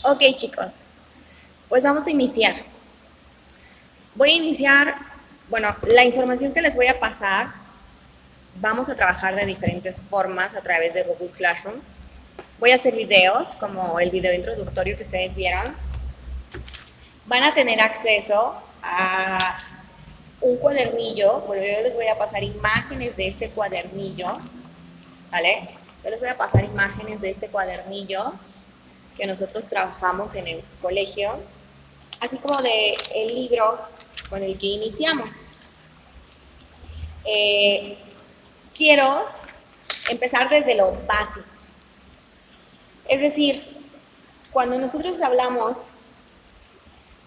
Ok, chicos, pues vamos a iniciar. Voy a iniciar, bueno, la información que les voy a pasar, vamos a trabajar de diferentes formas a través de Google Classroom. Voy a hacer videos, como el video introductorio que ustedes vieron. Van a tener acceso a un cuadernillo. Bueno, yo les voy a pasar imágenes de este cuadernillo, ¿vale? Yo les voy a pasar imágenes de este cuadernillo que nosotros trabajamos en el colegio, así como de el libro con el que iniciamos. Quiero empezar desde lo básico. Es decir, cuando nosotros hablamos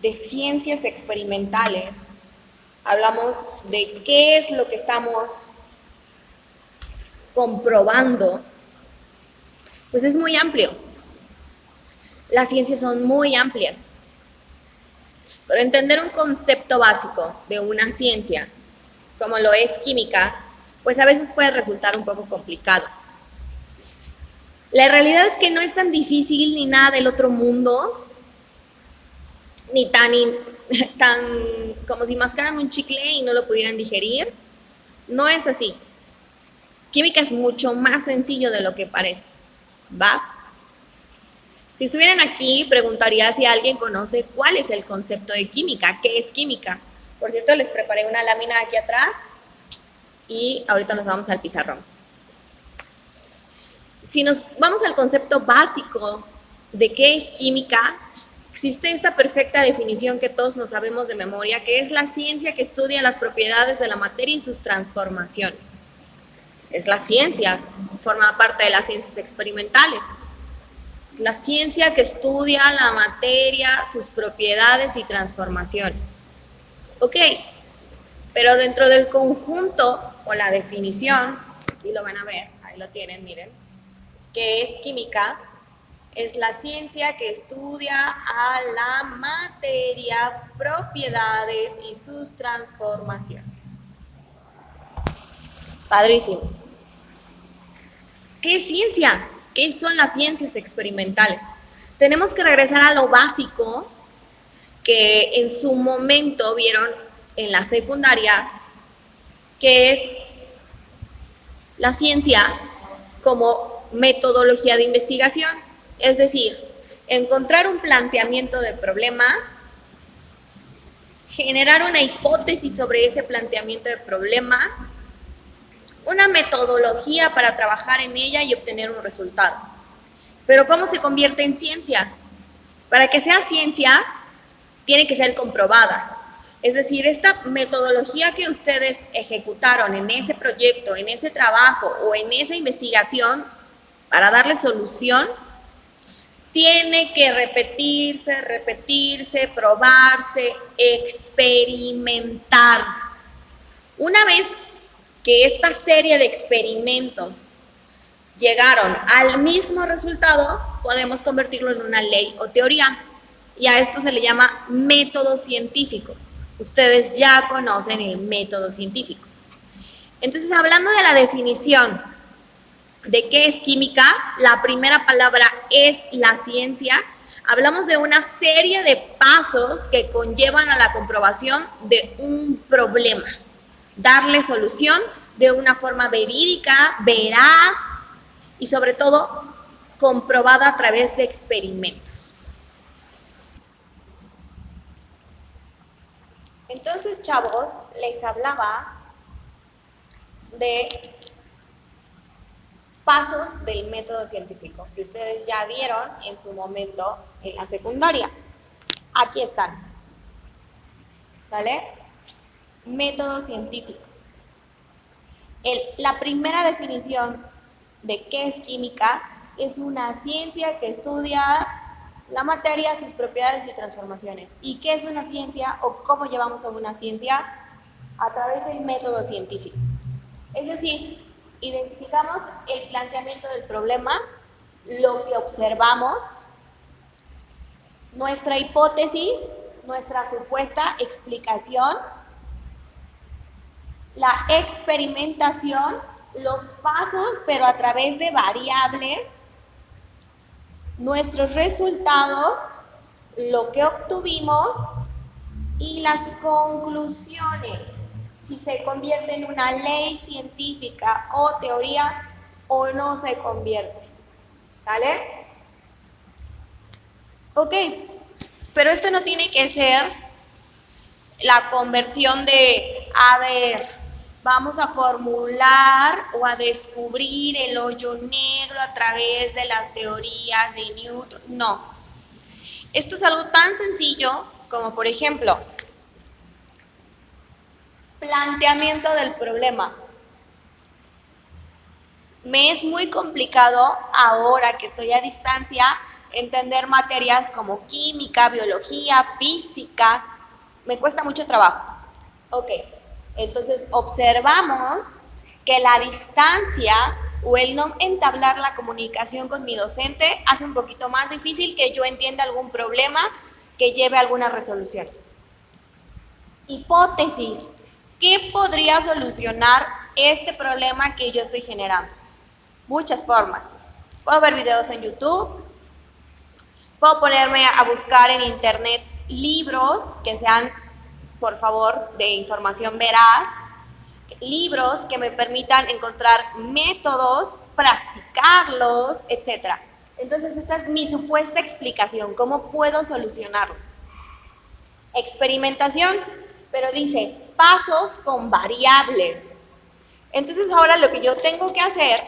de ciencias experimentales, hablamos de qué es lo que estamos comprobando, pues es muy amplio. Las ciencias son muy amplias. Pero entender un concepto básico de una ciencia, como lo es química, pues a veces puede resultar un poco complicado. La realidad es que no es tan difícil ni nada del otro mundo, ni tan como si mascaran un chicle y no lo pudieran digerir. No es así. Química es mucho más sencillo de lo que parece, ¿va? Si estuvieran aquí, preguntaría si alguien conoce cuál es el concepto de química, qué es química. Por cierto, les preparé una lámina aquí atrás y ahorita nos vamos al pizarrón. Si nos vamos al concepto básico de qué es química, existe esta perfecta definición que todos nos sabemos de memoria, que es la ciencia que estudia las propiedades de la materia y sus transformaciones. Es la ciencia, forma parte de las ciencias experimentales. Es la ciencia que estudia la materia, sus propiedades y transformaciones. Ok, pero dentro del conjunto o la definición, aquí lo van a ver, ahí lo tienen, miren, que es química, es la ciencia que estudia a la materia, propiedades y sus transformaciones. Padrísimo. ¿Qué es ciencia? ¿Qué son las ciencias experimentales? Tenemos que regresar a lo básico que en su momento vieron en la secundaria, que es la ciencia como metodología de investigación. Es decir, encontrar un planteamiento de problema, generar una hipótesis sobre ese planteamiento de problema, una metodología para trabajar en ella y obtener un resultado. Pero ¿cómo se convierte en ciencia? Para que sea ciencia, tiene que ser comprobada. Es decir, esta metodología que ustedes ejecutaron en ese proyecto, en ese trabajo o en esa investigación para darle solución, tiene que repetirse, probarse, experimentar. Una vez que esta serie de experimentos llegaron al mismo resultado, podemos convertirlo en una ley o teoría. Y a esto se le llama método científico. Ustedes ya conocen el método científico. Entonces, hablando de la definición de qué es química, la primera palabra es la ciencia. Hablamos de una serie de pasos que conllevan a la comprobación de un problema. Darle solución de una forma verídica, veraz y sobre todo comprobada a través de experimentos. Entonces, chavos, les hablaba de pasos del método científico que ustedes ya vieron en su momento en la secundaria. Aquí están. ¿Sale? Método científico. La primera definición de qué es química es una ciencia que estudia la materia, sus propiedades y transformaciones. ¿Y qué es una ciencia o cómo llevamos a una ciencia? A través del método científico. Es decir, identificamos el planteamiento del problema, lo que observamos, nuestra hipótesis, nuestra supuesta explicación, la experimentación, los pasos, pero a través de variables, nuestros resultados, lo que obtuvimos y las conclusiones, si se convierte en una ley científica o teoría o no se convierte. ¿Sale? Ok, pero esto no tiene que ser la conversión de, a ver, vamos a formular o a descubrir el hoyo negro a través de las teorías de Newton. No. Esto es algo tan sencillo como, por ejemplo, planteamiento del problema. Me es muy complicado ahora que estoy a distancia entender materias como química, biología, física. Me cuesta mucho trabajo. Ok, entonces observamos que la distancia o el no entablar la comunicación con mi docente hace un poquito más difícil que yo entienda algún problema que lleve a alguna resolución. Hipótesis. ¿Qué podría solucionar este problema que yo estoy generando? Muchas formas. Puedo ver videos en YouTube, puedo ponerme a buscar en internet libros que sean, por favor, de información veraz, libros que me permitan encontrar métodos, practicarlos, etc. Entonces, esta es mi supuesta explicación, ¿cómo puedo solucionarlo? Experimentación, pero dice pasos con variables. Entonces, ahora lo que yo tengo que hacer,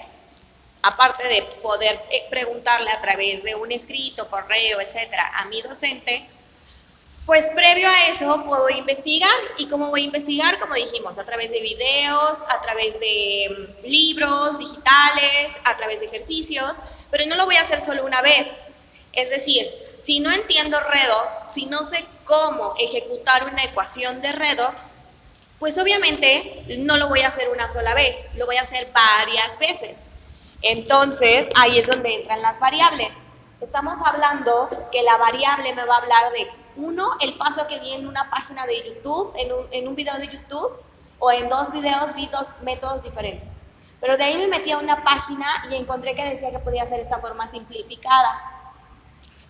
aparte de poder preguntarle a través de un escrito, correo, etcétera, a mi docente, pues previo a eso puedo investigar. ¿Y cómo voy a investigar? Como dijimos, a través de videos, a través de libros digitales, a través de ejercicios, pero no lo voy a hacer solo una vez. Es decir, si no entiendo redox, si no sé cómo ejecutar una ecuación de redox, pues obviamente no lo voy a hacer una sola vez, lo voy a hacer varias veces. Entonces, ahí es donde entran las variables. Estamos hablando que la variable me va a hablar de, uno, el paso que vi en una página de YouTube, en un video de YouTube, o en dos videos vi dos métodos diferentes. Pero de ahí me metí a una página y encontré que decía que podía hacer esta forma simplificada.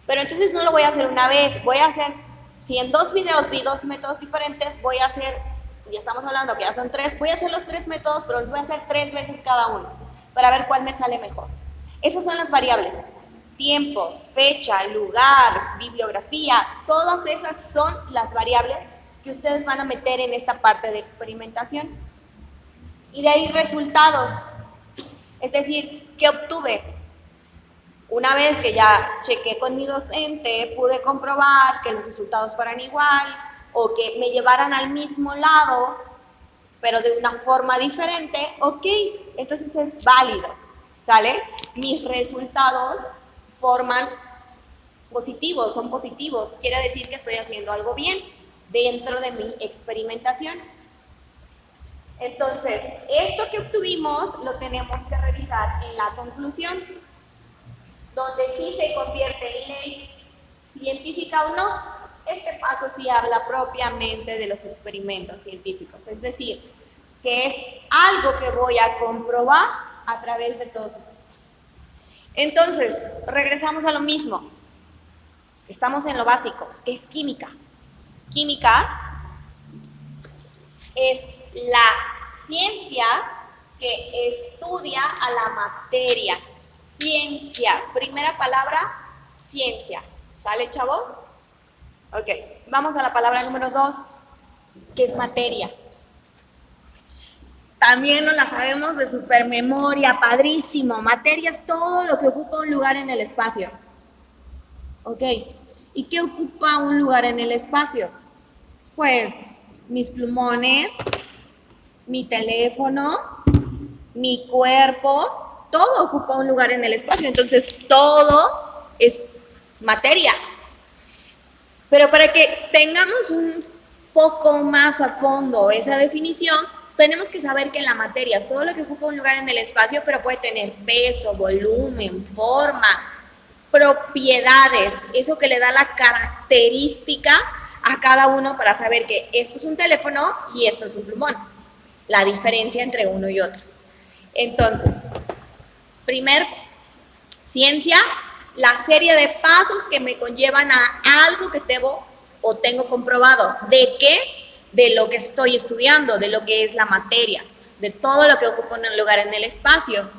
Pero entonces no lo voy a hacer una vez, voy a hacer, si en dos videos vi dos métodos diferentes, voy a hacer, y estamos hablando que ya son tres, voy a hacer los tres métodos, pero los voy a hacer 3 veces cada uno, para ver cuál me sale mejor. Esas son las variables. Tiempo, fecha, lugar, bibliografía, todas esas son las variables que ustedes van a meter en esta parte de experimentación. Y de ahí resultados. Es decir, ¿qué obtuve? Una vez que ya chequé con mi docente, pude comprobar que los resultados fueran igual o que me llevaran al mismo lado, pero de una forma diferente. Ok, entonces es válido, ¿sale? Mis resultados forman positivos, son positivos, quiere decir que estoy haciendo algo bien dentro de mi experimentación. Entonces, esto que obtuvimos lo tenemos que revisar en la conclusión, donde sí se convierte en ley científica o no. Este paso sí habla propiamente de los experimentos científicos, es decir, que es algo que voy a comprobar a través de todos estos pasos. Entonces, regresamos a lo mismo. Estamos en lo básico, que es química. Química es la ciencia que estudia a la materia. Ciencia, primera palabra, ciencia. ¿Sale, chavos? Ok, vamos a la palabra número 2, que es materia. También nos la sabemos de supermemoria, padrísimo. Materia es todo lo que ocupa un lugar en el espacio. Ok, ¿y qué ocupa un lugar en el espacio? Pues mis plumones, mi teléfono, mi cuerpo, todo ocupa un lugar en el espacio. Entonces, todo es materia. Pero para que tengamos un poco más a fondo esa definición, tenemos que saber que la materia es todo lo que ocupa un lugar en el espacio, pero puede tener peso, volumen, forma, propiedades, eso que le da la característica a cada uno para saber que esto es un teléfono y esto es un plumón, la diferencia entre uno y otro. Entonces, primer, ciencia, la serie de pasos que me conllevan a algo que debo o tengo comprobado. ¿De qué? De lo que estoy estudiando, de lo que es la materia, de todo lo que ocupa un lugar en el espacio.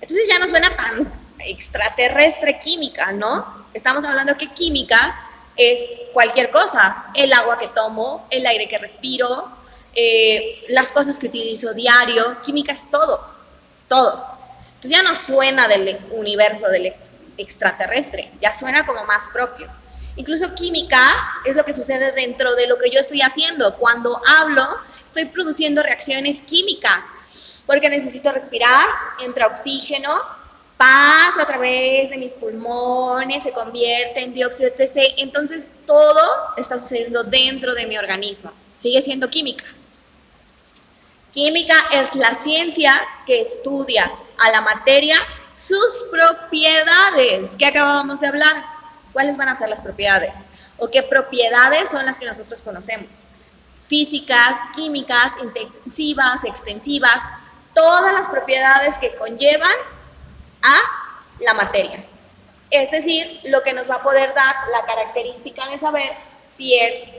Entonces ya no suena tan extraterrestre química, ¿no? Estamos hablando que química es cualquier cosa, el agua que tomo, el aire que respiro, las cosas que utilizo diario. Química es todo, todo. Entonces ya no suena del universo del extraterrestre, ya suena como más propio. Incluso química es lo que sucede dentro de lo que yo estoy haciendo. Cuando hablo, estoy produciendo reacciones químicas, porque necesito respirar, entra oxígeno, pasa a través de mis pulmones, se convierte en dióxido, etc. Entonces todo está sucediendo dentro de mi organismo. Sigue siendo química. Química es la ciencia que estudia a la materia sus propiedades. ¿Qué acabábamos de hablar? ¿Cuáles van a ser las propiedades? ¿O qué propiedades son las que nosotros conocemos? Físicas, químicas, intensivas, extensivas, todas las propiedades que conllevan a la materia. Es decir, lo que nos va a poder dar la característica de saber si es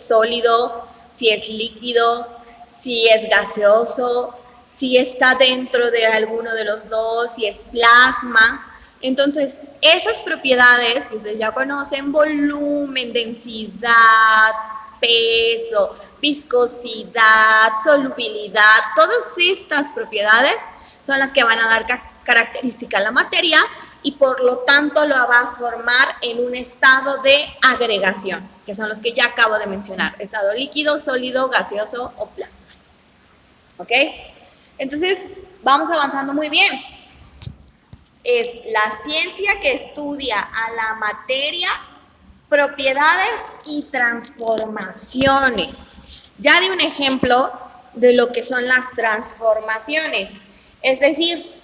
sólido, si es líquido, si es gaseoso, si está dentro de alguno de los dos, si es plasma. Entonces, esas propiedades que ustedes ya conocen, volumen, densidad, peso, viscosidad, solubilidad, todas estas propiedades son las que van a dar característica a la materia y por lo tanto lo va a formar en un estado de agregación, que son los que ya acabo de mencionar, estado líquido, sólido, gaseoso o plasma. ¿Ok? Entonces, vamos avanzando muy bien. Es la ciencia que estudia a la materia, propiedades y transformaciones. Ya di un ejemplo de lo que son las transformaciones. Es decir,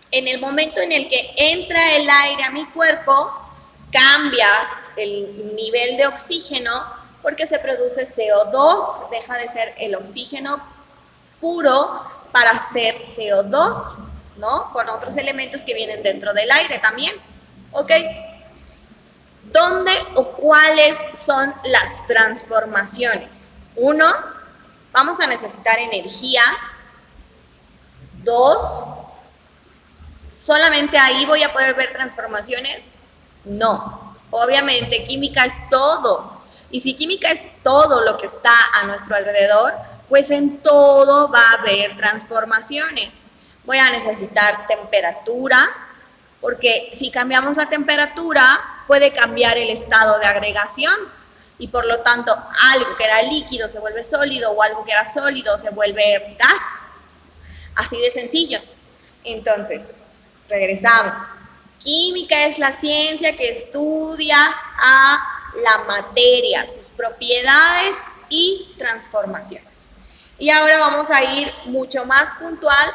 en el momento en el que entra el aire a mi cuerpo, cambia el nivel de oxígeno porque se produce CO2, deja de ser el oxígeno puro para ser CO2, ¿no? Con otros elementos que vienen dentro del aire también, ¿ok? ¿Dónde o cuáles son las transformaciones? 1, vamos a necesitar energía. 2, ¿solamente ahí voy a poder ver transformaciones? No, obviamente química es todo. Y si química es todo lo que está a nuestro alrededor, pues en todo va a haber transformaciones. Voy a necesitar temperatura, porque si cambiamos la temperatura, puede cambiar el estado de agregación y por lo tanto algo que era líquido se vuelve sólido o algo que era sólido se vuelve gas. Así de sencillo. Entonces, regresamos. Química es la ciencia que estudia a la materia, sus propiedades y transformaciones. Y ahora vamos a ir mucho más puntual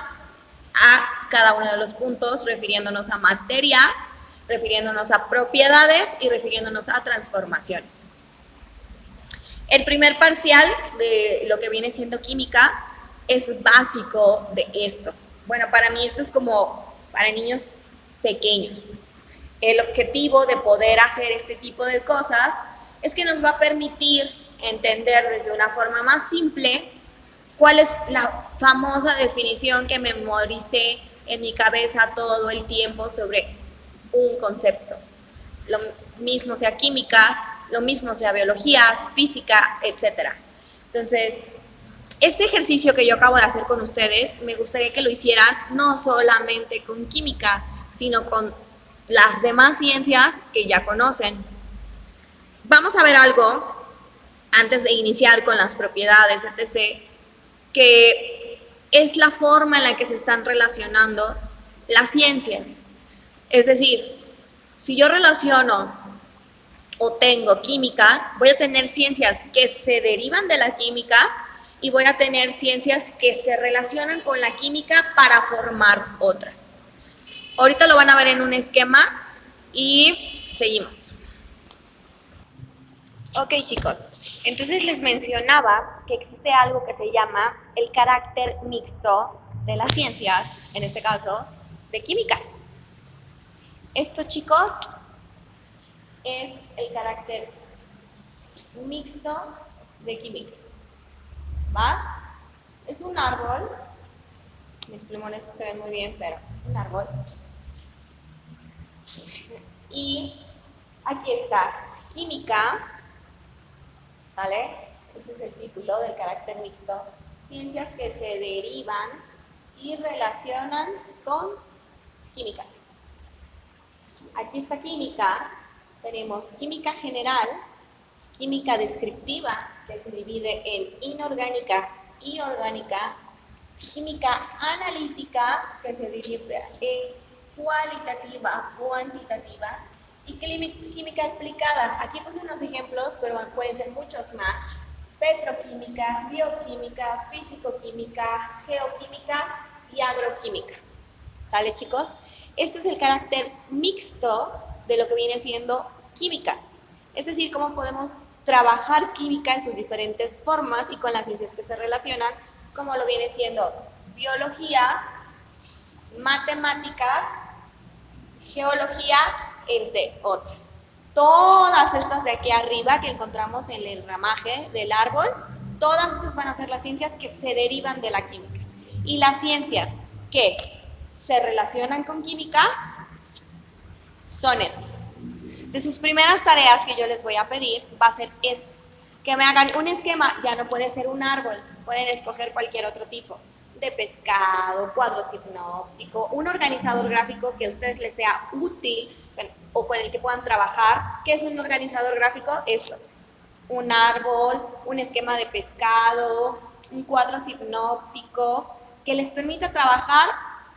a cada uno de los puntos, refiriéndonos a materia, refiriéndonos a propiedades y refiriéndonos a transformaciones. El primer parcial de lo que viene siendo química es básico de esto. Bueno, para mí esto es como para niños pequeños. El objetivo de poder hacer este tipo de cosas es que nos va a permitir entender desde una forma más simple cuál es la famosa definición que memoricé en mi cabeza todo el tiempo sobre un concepto. Lo mismo sea química, lo mismo sea biología, física, etc. Entonces, este ejercicio que yo acabo de hacer con ustedes, me gustaría que lo hicieran no solamente con química, sino con las demás ciencias que ya conocen. Vamos a ver algo antes de iniciar con las propiedades, etc., que es la forma en la que se están relacionando las ciencias. Es decir, si yo relaciono o tengo química, voy a tener ciencias que se derivan de la química y voy a tener ciencias que se relacionan con la química para formar otras. Ahorita lo van a ver en un esquema y seguimos. Ok, chicos. Entonces les mencionaba que existe algo que se llama el carácter mixto de las ciencias, en este caso de química. Esto, chicos, es el carácter mixto de química. ¿Va? Es un árbol. Mis plumones no se ven muy bien, pero es un árbol. Y aquí está química, ¿sale? Este es el título del carácter mixto. Ciencias que se derivan y relacionan con química. Aquí está química. Tenemos química general, química descriptiva, que se divide en inorgánica y orgánica, química analítica, que se divide en cualitativa, cuantitativa, y química aplicada. Aquí puse unos ejemplos, pero pueden ser muchos más. Petroquímica, bioquímica, físicoquímica, geoquímica y agroquímica. ¿Sale, chicos? Este es el carácter mixto de lo que viene siendo química. Es decir, cómo podemos trabajar química en sus diferentes formas y con las ciencias que se relacionan, como lo viene siendo biología, matemáticas, geología, entre otros. Todas estas de aquí arriba que encontramos en el ramaje del árbol, todas esas van a ser las ciencias que se derivan de la química. Y las ciencias que se relacionan con química son estas. De sus primeras tareas que yo les voy a pedir va a ser eso, que me hagan un esquema. Ya no puede ser un árbol, pueden escoger cualquier otro tipo, de pescado, cuadro sinóptico, un organizador gráfico que a ustedes les sea útil o con el que puedan trabajar. ¿Qué es un organizador gráfico? Esto, un árbol, un esquema de pescado, un cuadro sinóptico, que les permita trabajar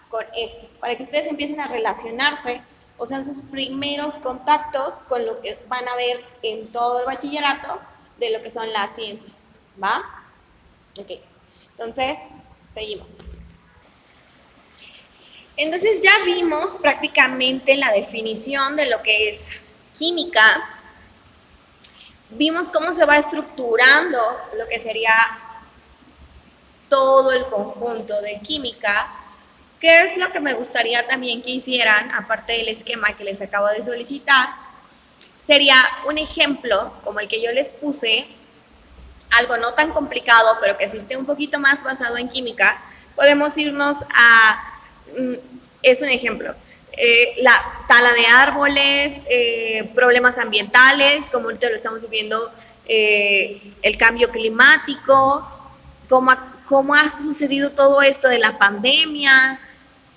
con esto, para que ustedes empiecen a relacionarse, o sean sus primeros contactos con lo que van a ver en todo el bachillerato de lo que son las ciencias, ¿va? Ok, entonces, seguimos. Entonces ya vimos prácticamente la definición de lo que es química, vimos cómo se va estructurando lo que sería todo el conjunto de química. ¿Qué es lo que me gustaría también que hicieran, aparte del esquema que les acabo de solicitar? Sería un ejemplo como el que yo les puse, algo no tan complicado, pero que sí esté un poquito más basado en química. Podemos irnos a, es un ejemplo, la tala de árboles, problemas ambientales, como ahorita lo estamos viendo, el cambio climático, cómo ha sucedido todo esto de la pandemia.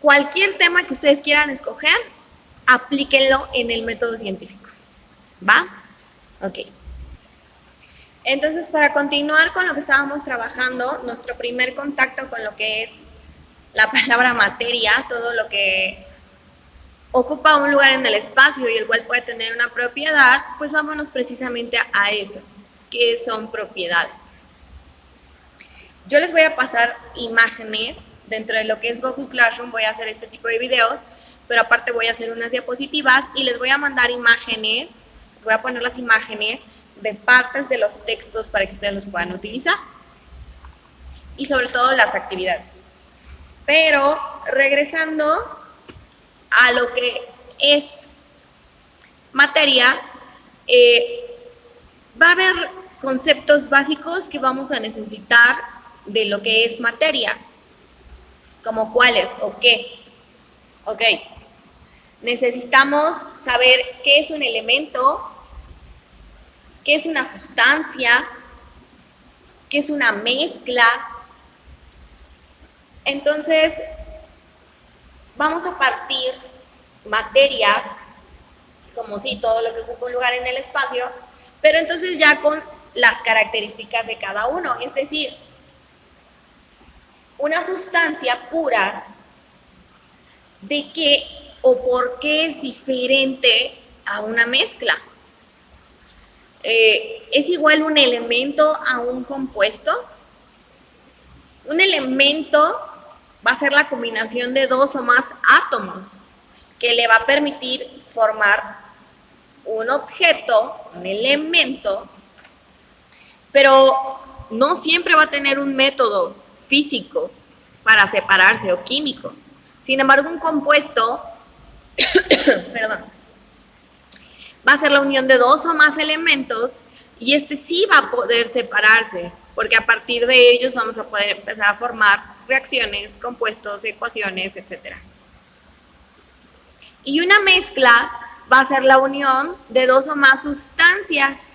Cualquier tema que ustedes quieran escoger, aplíquenlo en el método científico, ¿va? Ok. Entonces, para continuar con lo que estábamos trabajando, nuestro primer contacto con lo que es la palabra materia, todo lo que ocupa un lugar en el espacio y el cual puede tener una propiedad, pues vámonos precisamente a eso, que son propiedades. Yo les voy a pasar imágenes dentro de lo que es Google Classroom. Voy a hacer este tipo de videos, pero aparte voy a hacer unas diapositivas y les voy a mandar imágenes, les voy a poner las imágenes de partes de los textos para que ustedes los puedan utilizar y sobre todo las actividades. Pero regresando a lo que es materia, va a haber conceptos básicos que vamos a necesitar de lo que es materia, como cuáles o qué. Ok, necesitamos saber qué es un elemento, qué es una sustancia, qué es una mezcla. Entonces, vamos a partir materia, como si todo lo que ocupa un lugar en el espacio, pero entonces ya con las características de cada uno, es decir, una sustancia pura, ¿de qué o por qué es diferente a una mezcla? ¿Es igual un elemento a un compuesto? Un elemento va a ser la combinación de dos o más átomos que le va a permitir formar un objeto, un elemento, pero no siempre va a tener un método físico para separarse o químico. Sin embargo, un compuesto, perdón, va a ser la unión de dos o más elementos y este sí va a poder separarse, porque a partir de ellos vamos a poder empezar a formar reacciones, compuestos, ecuaciones, etc. Y una mezcla va a ser la unión de dos o más sustancias.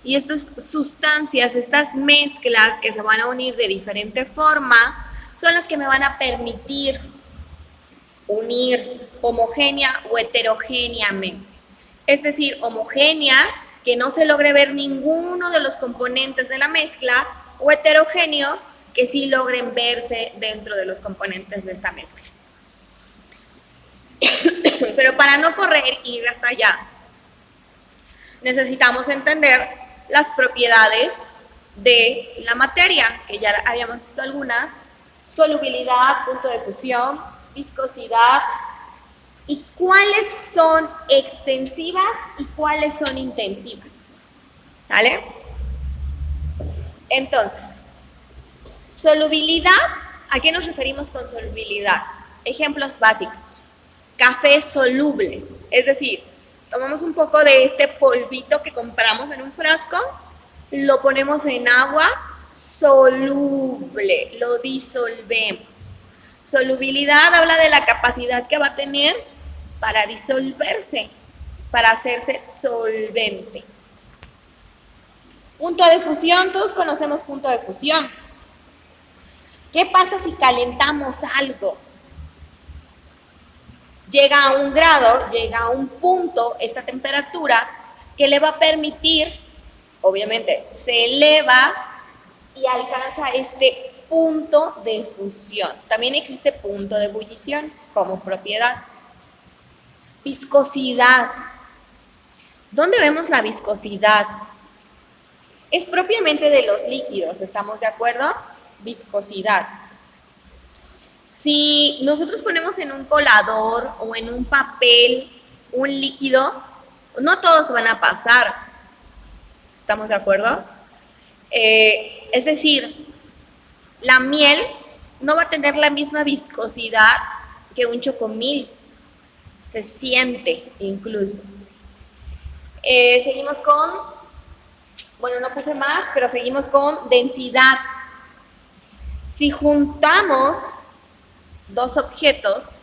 Y estas sustancias, estas mezclas que se van a unir de diferente forma, son las que me van a permitir unir homogénea o heterogéneamente. Es decir, homogénea, que no se logre ver ninguno de los componentes de la mezcla, o heterogéneo, que sí logren verse dentro de los componentes de esta mezcla. Pero para no correr y ir hasta allá, necesitamos entender las propiedades de la materia, que ya habíamos visto algunas: solubilidad, punto de fusión, viscosidad, y cuáles son extensivas y cuáles son intensivas. ¿Sale? Entonces, solubilidad, ¿a qué nos referimos con solubilidad? Ejemplos básicos: café soluble, es decir, tomamos un poco de este polvito que compramos en un frasco, lo ponemos en agua soluble, lo disolvemos. Solubilidad habla de la capacidad que va a tener para disolverse, para hacerse solvente. Punto de fusión, todos conocemos punto de fusión. ¿Qué pasa si calentamos algo? Llega a un grado, llega a un punto, esta temperatura, que le va a permitir, obviamente, se eleva y alcanza este punto de fusión. También existe punto de ebullición como propiedad. Viscosidad. ¿Dónde vemos la viscosidad? Es propiamente de los líquidos, ¿estamos de acuerdo? Viscosidad. Si nosotros ponemos en un colador o en un papel un líquido, no todos van a pasar. ¿Estamos de acuerdo? Es decir, la miel no va a tener la misma viscosidad que un chocomil. Se siente incluso. Seguimos con, bueno, no puse más, pero seguimos con densidad. Si juntamos dos objetos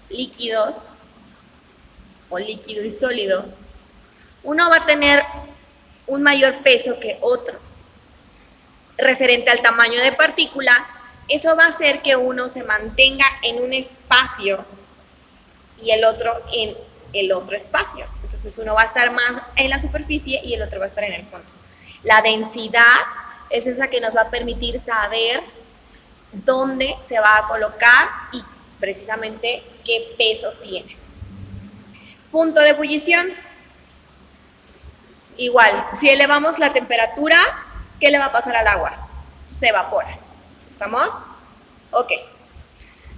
líquidos, o líquido y sólido, uno va a tener un mayor peso que otro. Referente al tamaño de partícula, eso va a hacer que uno se mantenga en un espacio y el otro en el otro espacio. Entonces uno va a estar más en la superficie y el otro va a estar en el fondo. La densidad es esa que nos va a permitir saber dónde se va a colocar y precisamente qué peso tiene. Punto de ebullición. Igual, si elevamos la temperatura, ¿qué le va a pasar al agua? Se evapora. ¿Estamos? Ok.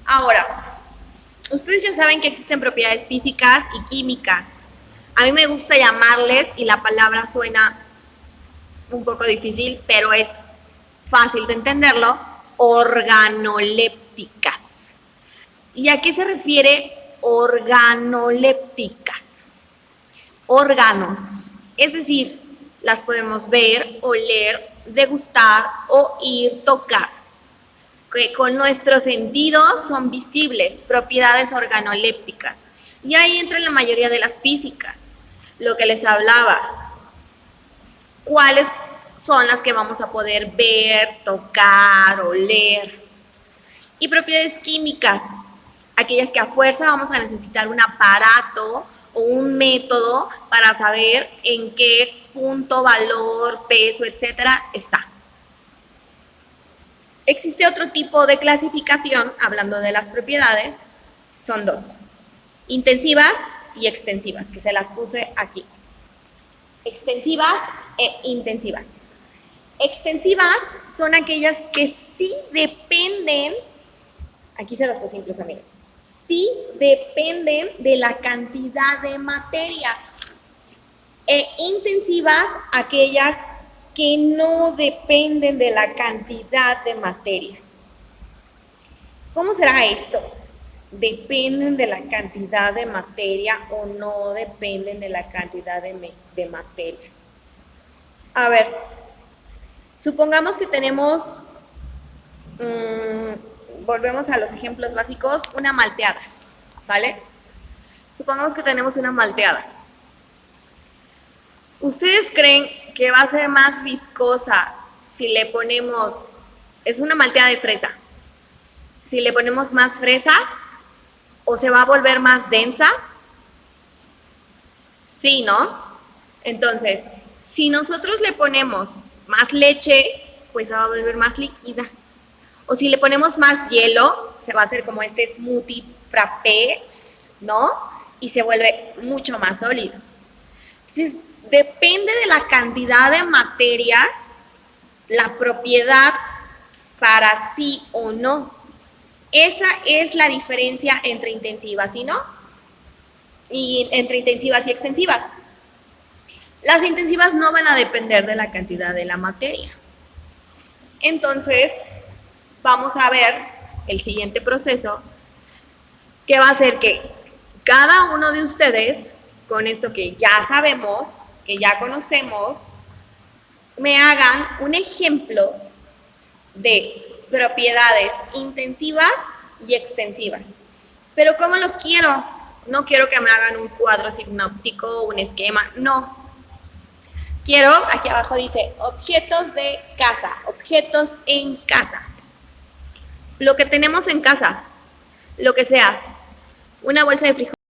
Ahora, ustedes ya saben que existen propiedades físicas y químicas. A mí me gusta llamarles, y la palabra suena un poco difícil, pero es fácil de entenderlo, organolépticas. ¿Y a qué se refiere organolépticas? Órganos, es decir, las podemos ver, oler, degustar, oír, tocar, que con nuestros sentidos son visibles, propiedades organolépticas. Y ahí entra la mayoría de las físicas, lo que les hablaba. ¿Cuáles son las que vamos a poder ver, tocar, oler? Y propiedades químicas, aquellas que a fuerza vamos a necesitar un aparato o un método para saber en qué punto, valor, peso, etcétera, está. Existe otro tipo de clasificación, hablando de las propiedades, son dos: intensivas y extensivas, que se las puse aquí. Extensivas e intensivas. Extensivas son aquellas que sí dependen, aquí se las puse incluso, miren, sí dependen de la cantidad de materia. E intensivas, aquellas que no dependen de la cantidad de materia. ¿Cómo será esto? dependen de la cantidad de materia o no dependen de la cantidad de materia. A ver, supongamos que tenemos, volvemos a los ejemplos básicos, una malteada, ¿sale? Supongamos que tenemos una malteada. ¿Ustedes creen que va a ser más viscosa si le ponemos, es una malteada de fresa, si le ponemos más fresa o se va a volver más densa? Sí, ¿no? Entonces, si nosotros le ponemos más leche, pues se va a volver más líquida. O si le ponemos más hielo, se va a hacer como este smoothie frappé, ¿no? Y se vuelve mucho más sólido. Entonces, depende de la cantidad de materia, la propiedad para sí o no. Esa es la diferencia entre intensivas y no. Y entre intensivas y extensivas. Las intensivas no van a depender de la cantidad de la materia. Entonces, vamos a ver el siguiente proceso, que va a ser que cada uno de ustedes, con esto que ya sabemos, que ya conocemos, me hagan un ejemplo de propiedades intensivas y extensivas. Pero ¿cómo lo quiero? No quiero que me hagan un cuadro sinóptico, un esquema, no. Quiero, aquí abajo dice, objetos de casa, objetos en casa. Lo que tenemos en casa, lo que sea, una bolsa de frijoles.